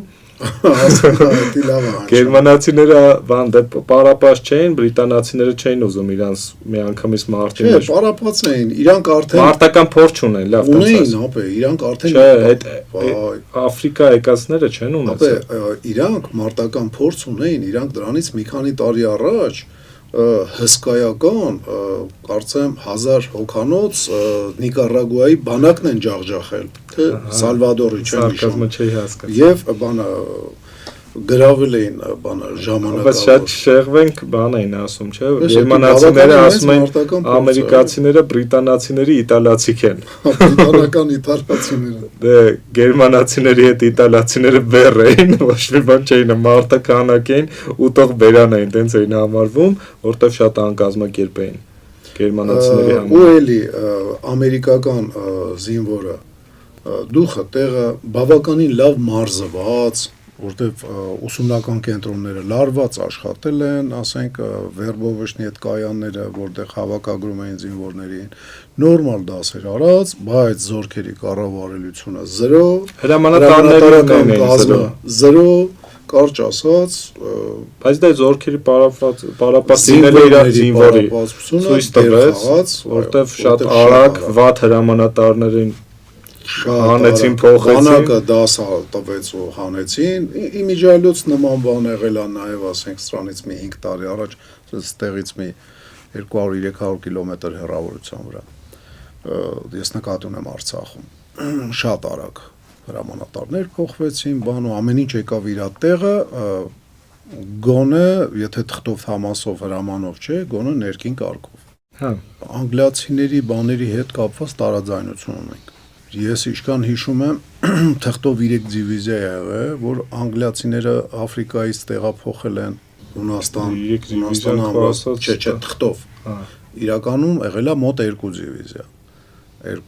գերմանացիները բան դե պարապած չէին, բրիտանացիները չէին ուզում իրանց միանգամից մարտի մեջ։ Չէ, պարապած էին, իրանք արդեն մարտական փորձ չունեն, լավ ունեին, ապե, իրանք արդեն Աֆրիկա եկածները չեն ունեցել։ Ապե, իրանք մարտական փորձ ունեին, իրանք դրանից մի քանի տարի առաջ հսկայական, կարծեմ 1000 հոգանոց Նիկարագուայի բանակն են ջախջախել, թե Սալվադորի չեն հիշում։ Եվ բանը գրավել էին բանը ժամանակավոր։ Բայց շատ շեղվենք բան էին ասում, չէ՞։ Գերմանացիները ասում են ամերիկացիները բրիտանացիների իտալացիք են։ Բրիտանական իտալացիները։ Դե գերմանացիների հետ իտալացիները բեռ էին, ոչ մի բան չէին, մարտականակ էին, ուտող բերան էին, տենց էին համարվում, որտեղ շատ անկազմակերպ էին գերմանացիների համար։ Ու էլի ամերիկական զինվորը դուխը տեղը բավականին լավ մարզված, որտեվ ուսումնական կենտրոնները լարված աշխատել են, ասենք վերբովշնի այդ կայանները, որտեղ հավաքագրում էին զինվորներին, նորմալ դասեր արած, բայց զորքերի կառավարելիությունը 0, հրամանատարական կազմը 0, կարճ ասած, բայց դա զորքերի պարապած լինելը իր զինվորի ցույց տվեց, որտեվ շատ արագ վատ հրամանատարներին հանեցին, փոխեցին, բանակը դասը տվեց ու հանեցին, իմիջիալոց նման բան եղել է նաև, ասենք, սրանից մի 5 տարի առաջ, ստեղից մի 200-300 կիլոմետր հեռավորության վրա, ես նկատի ունեմ Արցախում, շատ արագ հրամանատարներ փոխվեցին, բան ու ամեն ինչ եկավ իր տեղը, գոնե, եթե թղթով համասով հրամանով չէ, գոնե ներքին կարգով։ Անգլիացիների բաների հետ կապված տարաձայնություն ունենք։ Ես իշքան հիշում եմ, թղթով 3 դիվիզիա եղել, որ անգլիացիները Աֆրիկայից տեղափոխել են Հունաստան ամրացած, չէ, թղթով։ Իրականում եղել է մոտ 2 դիվիզիա։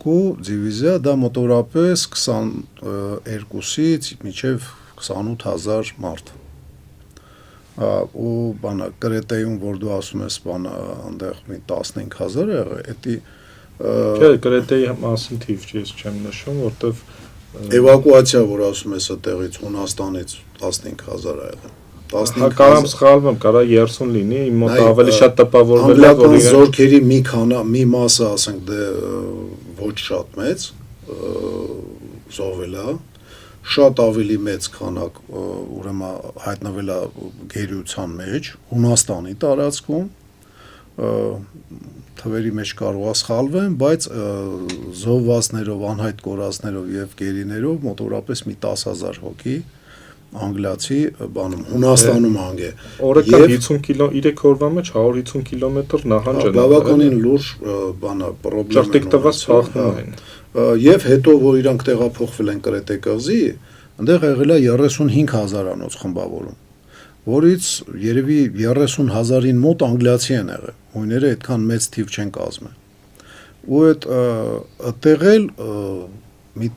2 դիվիզիա դա մոտավորապես 22-ից մինչև 28000 մարդ։ Ու բանը Կրետեյում, որ դու ասում ես, բանը այնտեղ մի 15000 եղել, էդի Չէ, Կրետեի մասին թիվ ես չեմ նշում, որտեվ էվակուացիա, որ ասում ես այդտեղից Հունաստանից 15000 ա եղել։ Կարամ սխալվեմ, կարա 30 լինի, իմ մոտ ավելի շատ տպավորվել է, որ իրենք զորքերի մի մասը, ասենք, դե ոչ շատ մեծ զոհվել է, շատ ավելի մեծ քանակ ուրեմն հայտնվել է գերիության մեջ, Հունաստանի տարածքում, թվերի մեջ կարող է սխալվեն, բայց զոհվածներով, անհայտ կորածներով եւ գերիներով մոտավորապես մի 10000 հոգի անգլիացի բանում Հունաստանում անգե։ Օրական 50 կիլո 3 օրվա մեջ 150 կիլոմետր նահանջ են։ Բավականին լուրջ բանը խնդրեմ են։ Ճրտիկ տված փախնում են։ Եվ հետո որ իրանք տեղափոխվել են Կրետե կղզի, այնտեղ եղել է 35000-անոց խմբավորում, որից երևի 30000-ին մոտ անգլիացի են եղել։ Հույները այդքան մեծ թիվ չեն կազմել։ Ու այդ տեղել մի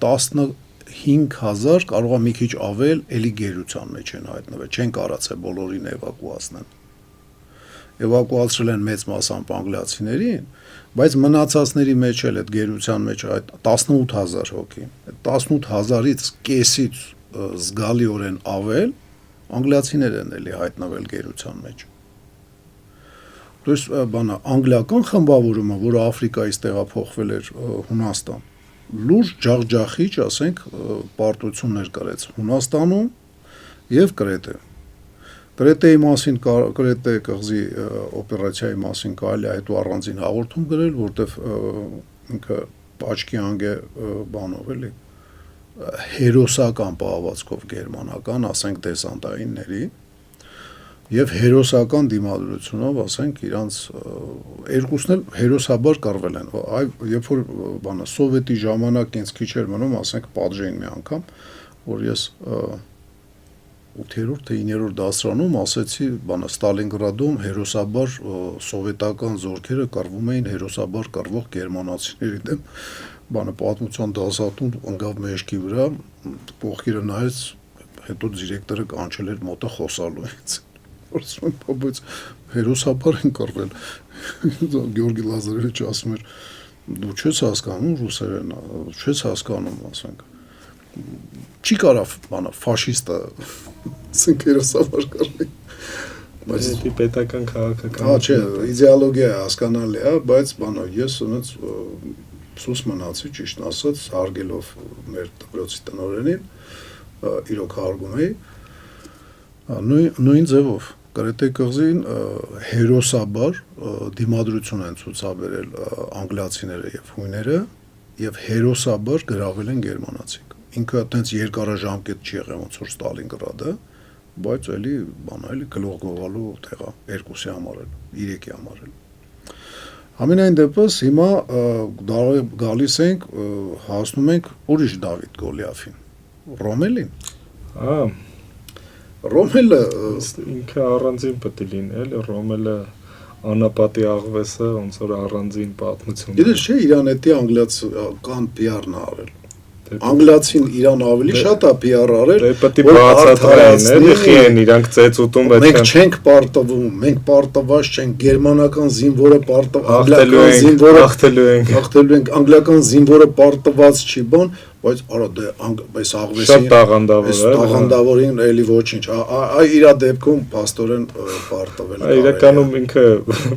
15000, կարող է մի քիչ ավել, էլի գերության մեջ են հայտնվել, չեն կարացել բոլորին էվակուացնեն։ Էվակուացրել են մեծ մասամբ անգլիացիներին, բայց մնացածների մեջ էլ այդ գերության մեջ այդ 18000 հոգի, այդ 18000-ից կեսից զգալիորեն ավել անգլիացիներ են էլի հայտնվել գերության մեջ։ Դուք բանը անգլիական խմբավորումը, որը Աֆրիկայից տեղափոխվել էր Հունաստան, լուրջ ջախջախիչ, ասենք, պարտություններ կրեց Հունաստանում եւ Կրետե։ Կրետեի մասին, Կրետե կղզի օպերացիայի մասին կարելի է հետո առանձին հաղորդում գրել, որտեվ ինքը աչքի անգե բանով էլի հերոսական պահվածքով գերմանական, ասենք, դեսանտայինների եւ հերոսական դիմադրությունով, ասենք, իրանց երկուսն էլ հերոսաբար կռվել են։ Երբ որ բանը սովետի ժամանակ ինձ քիչ էր մնում, ասենք, պատժեին մի անգամ, որ ես 8-րդ թե 9-րդ դասարանում ասեցի, բանը Ստալինգրադում հերոսաբար սովետական զորքերը կռվում էին հերոսաբար կռվող գերմանացիների դեմ, բանը պատմության դասատուն ընկավ մեջքի վրա, կողքերը նայեց, հետո դիրեկտորը կանչել էր մոտը խոսալու ինձ։ Բայց հերոսաբար են կռվել։ Գեորգի Լազարևիչը ասում էր, դու չես հասկանում ռուսերեն, չես հասկանում, ասենք։ Չի կարավ բանը ֆաշիստը ասենք հերոսաբար կռվի։ Բայց դի պետական քաղաքական։ Չէ, իդեոլոգիա հասկանալի է, բայց բանը ես ունեց սուս մնացի, ճիշտ ասած, հարգելով մեր դպրոցի տնօրենին, իրոք հարգում էի, նույն ձևով Կրետե կղզին հերոսաբար դիմադրություն են ցուցաբերել անգլիացիները եւ հույները եւ հերոսաբար գրավել են գերմանացիք։ Ինքը այտենց երկարաժամկետ չի եղել ոնց որ Ստալինգրադը, բայց էլի բան էլի գլուխ գողալու տեղ է երկուսի համար էլ, 3-ի համար էլ։ Համենայն դեպս հիմա գալիս ենք, հասնում ենք ուրիշ Դավիթ Գոլիաֆին, Ռոմելին։ Ռոմելը ինքը առանձին պետք է լինել, Ռոմելը անապատի աղվեսը ոնց որ առանձին պատմություն։ Գիտես չէ, Իրան էդի անգլիացական PR-ն է արել։ Անգլիացին Իրան ավելի շատ է PR արել։ Դե պետք է բացատրեն, էլի խի են իրանք ծեծուտում այդքան։ Մենք չենք պարտվում, մենք պարտված չենք, գերմանական զինվորը անգլիական զինվորը հաղթելու ենք, անգլիական զինվորը պարտված չի բան, բայց արա դե այս աղվեսին շատ տաղանդավոր է։ Տաղանդավորին էլի ոչինչ։ Այ իր դեպքում փաստորեն պարտվել է։ Իրականում ինքը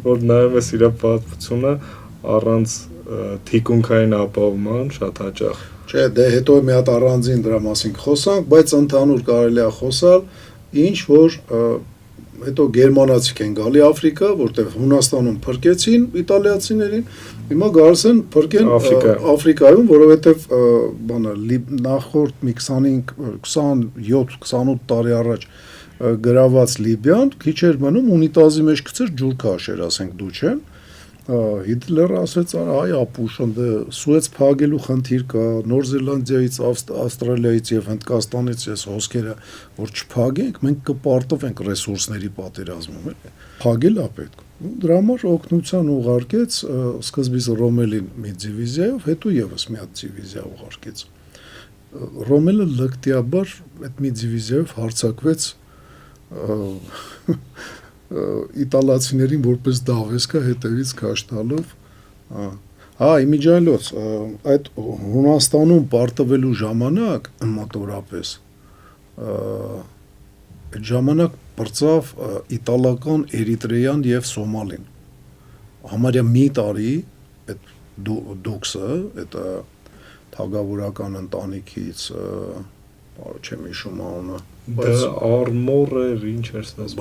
որ նայում ես իր պատմությունը առանց թիկունքային ապահովման շատ հաճախ։ Չէ, դե հետո մի հատ առանձին դրա մասին խոսանք, բայց ընդհանուր կարելի է խոսալ, ինչ որ հետո գերմանացիք են գալի Աֆրիկա, որտեղ Հունաստանում փրկեցին իտալիացիներին, հիմա գալիս են փրկեն Աֆրիկայում, որովհետև բանը նախորդ մի 27-28 տարի առաջ գրաված Լիբիան քիչ էր մնում ունիտազի մեջ գցեր ջուր քաշեր, ասենք դու չէ։ Հիտլերը ասեց, այ ապուշ, ընդ Սուեծ փակելու խնդիր կա, Նոր Զելանդիայից, Ավստրալիայից եւ Հնդկաստանից ես հոսքերը, որ չփակենք, մենք կպարտվենք ռեսուրսների պատերազմում, էլի։ Փակել է պետք։ Դրա համար օգնության ուղարկեց սկզբից Ռոմելին մի դիվիզիայով, հետո եւս մի հատ դիվիզիա ուղարկեց։ Ռոմելը լկտիաբար այդ մի դիվիզիայով հարձակվեց իտալացիներին որպես դավեսկա հետևից քաշ տալով իմիջիայլոց այդ Հունաստանում պարտվելու ժամանակ մոտորապես այդ ժամանակ բրծավ իտալական Էրիտրեան եւ Սոմալին համարյա մի տարի այդ դոքսը այդ թագավորական ընտանիքից չեմ հիշում անունը, Armor-ը ինչ էր ստաս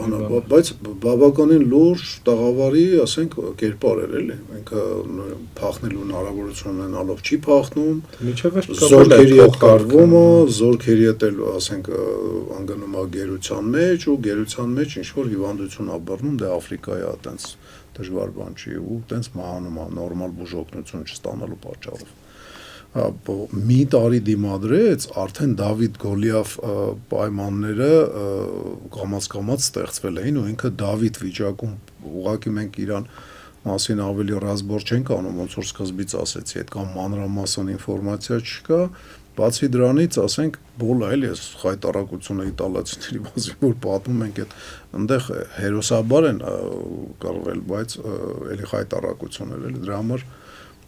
բայց բավականին լուրջ տաղավարի, ասենք, կերպար էր էլի, ինքը փախնելու հնարավորություն ունենալով չի փախնում, զորքերի հետ կապվում է, զորքերի հետ էլ, ասենք, անգնում է գերության մեջ ու գերության մեջ ինչ որ հիվանդություն ա բռնում, դե Աֆրիկայի է տենց դժվար բան չի ու տենց մահանում է նորմալ բուժօգնություն չստանալու պատճառով։ Մի տարի դիմադրեց արդեն Դավիթ Գոլիաֆ պայմանները կամաց ստեղծվել էին ու ինքը Դավիթ վիճակում ուղղակի մենք իրան մասին ավելի ռազմոր չենք անում, ոնց որ սկզբից ասեցի, այդքան մանրամասն ինֆորմացիա չկա, բացի դրանից, ասենք, բոլա էլի էս խայտարակությունը իտալացիների մասին որ պատմում ենք, այդ այնտեղ հերոսաբար են կռվել, բայց էլի խայտարակություն էր, էլի դրա համար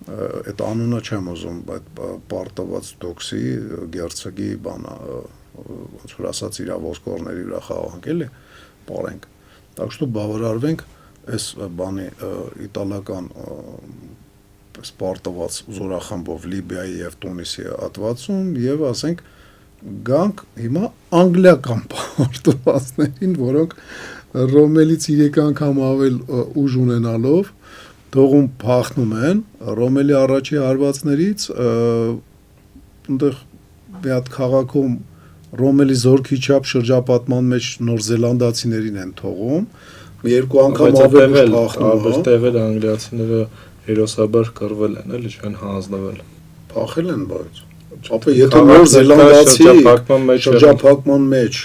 այդ անունը չեմ ուզում, այդ պարտված դոքսի գերցգի բանա, ոնց որ ասած իր ոսկորների վրա խաղանք էլի, պարենք, так что բավարարվենք այս բանի իտալական պարտված զորախմբով Լիբիայի եւ Տունիսի հատվածում եւ ասենք գանք հիմա անգլիական պարտվածներին, որոնք Ռոմելից 3 անգամ ավել ուժ ունենալով դողում փախնում են Ռոմելի առաջի հարվածներից այնտեղ մի հատ քաղաքում Ռոմելի զորքի չափ շրջապատման մեջ Նոր Զելանդացիներին են թողում երկու անգամ ավել փախնում տեղեր անգլիացիները հերոսաբար կռվել են էլի չեն հանձնվել փախել են բայց ապա եթե Նոր Զելանդացի շրջափակման մեջ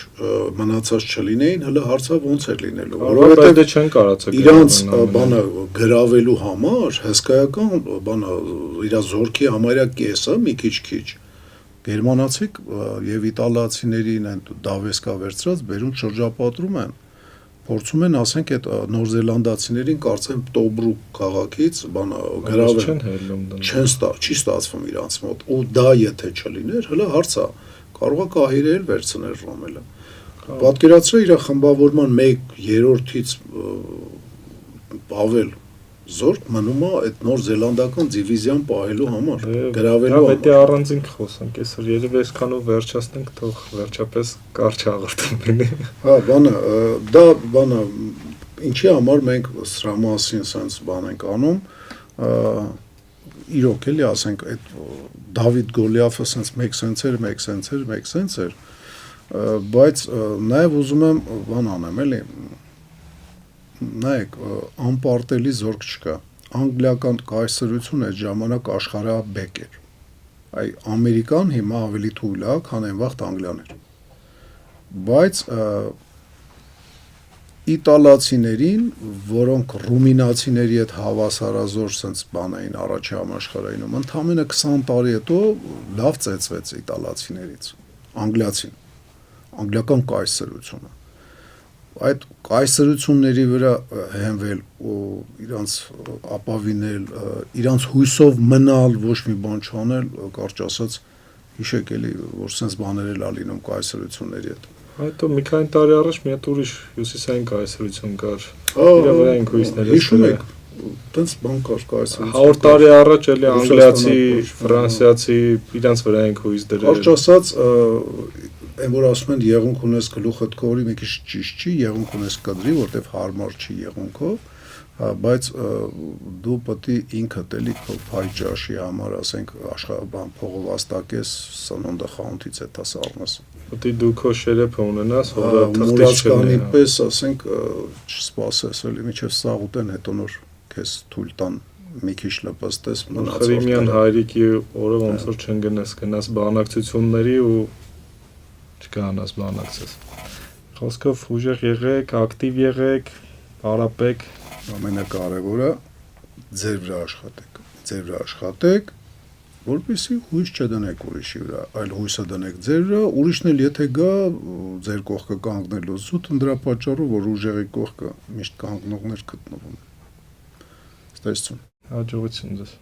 մնացած չլինեին հələ հարցը ոնց էր լինելու որովհետեւ չեն կարացել իրանց բանը գրավելու համար հսկայական բանը իր զորքի համարյա կեսը մի քիչ գերմանացիք եւ իտալացիներին են դավեսկա վերցրած բերում շրջապատրում են փորձում են ասենք այդ Նոր Զելանդացիներին կարծեմ Տոբրուկ քաղաքից բանը գրավել չի ստացվում իրանց մոտ ու դա եթե չլիներ հələ հարցա կարող է կահիրել վերցնել Ռոմելը պատկերացրու իր խմբավորման 1/3-ից ավել զորք մնում է այդ Նոր Զելանդական դիվիզիան պահելու համար գրավելու համար պետք է առանձին խոսանք այսօր երևի այսքանով վերջացնենք թող վերջապես կարճ հաղորդում լինի հա բանը դա բանը ինչի համար մենք սրա մասին sense բան ենք անում իրոք էլի ասենք այդ Դավիթ Գոլիաֆը sense մեկ sense էր բայց նաև ուզում եմ բան անեմ էլի նայեք անպարտելի զորք չկա անգլիական կայսրությունը այդ ժամանակ աշխարհաբեկ էր այ ամերիկան հիմա ավելի թույլ է քան այն վաղ անգլիան էր բայց իտալացիներին որոնք ռումինացիների հետ հավասարազոր sense բան էին առաջի համաշխարհայինում ընդամենը 20 տարի հետո լավ ծեծվեց իտալացիներից անգլիական կայսրությունը այդ կայսրությունների վրա հենվել ու իրանց ապավինել, իրանց հույսով մնալ, ոչ մի բան չանել, կարճ ասած, հիշեք էլի, որ sense բաներ էլ ալինում կայսրությունների հետ։ Հետո մի քանի տարի առաջ մի հատ ուրիշ հյուսիսային կայսրություն կար։ Իրա վրա են հույսները։ Հիշում եք, տենց բան կար կայսրություն։ 100 տարի առաջ էլի անգլիացի, ֆրանսիացի իրանց վրա են հույս դրել։ Կարճ ասած, այն որ ասում են եղունք ունես գլուխդ կորի, մի քիչ ճիշտ չի, եղունք ունես կդրի, որտեվ հարմար չի եղունքով, բայց դու պետք է ինքդ էլի քո փայ ճաշի համար, ասենք, աշխարհաբան փողով աստակես սնունդը խանութից է տասառնես։ Պետք է դու քո շերեփը ունենաս, որը թղթի պես, ասենք, չսպասես էլի միջև սաղ ուտեն, հետո նոր քեզ թույլ տան մի քիչ լպստես մնացող։ Խրիմյան հայրիկի օրը ոնց որ չընկնես, գնաս բանակցությունների ու չկանաս բանակցես։ Խոսքով ուժեղ եղեք, ակտիվ եղեք, հարապեք, ամենակարևորը ձեր վրա աշխատեք, որպեսզի հույս չդնեք ուրիշի վրա, այլ հույսը դնեք ձեր վրա, ուրիշն էլ եթե գա ձեր կողքը կանգնելու զուտ դրա պատճառով որ ուժեղի կողքը միշտ կանգնողներ գտնվում։ Ստեսություն։ Հաջողություն ձեզ։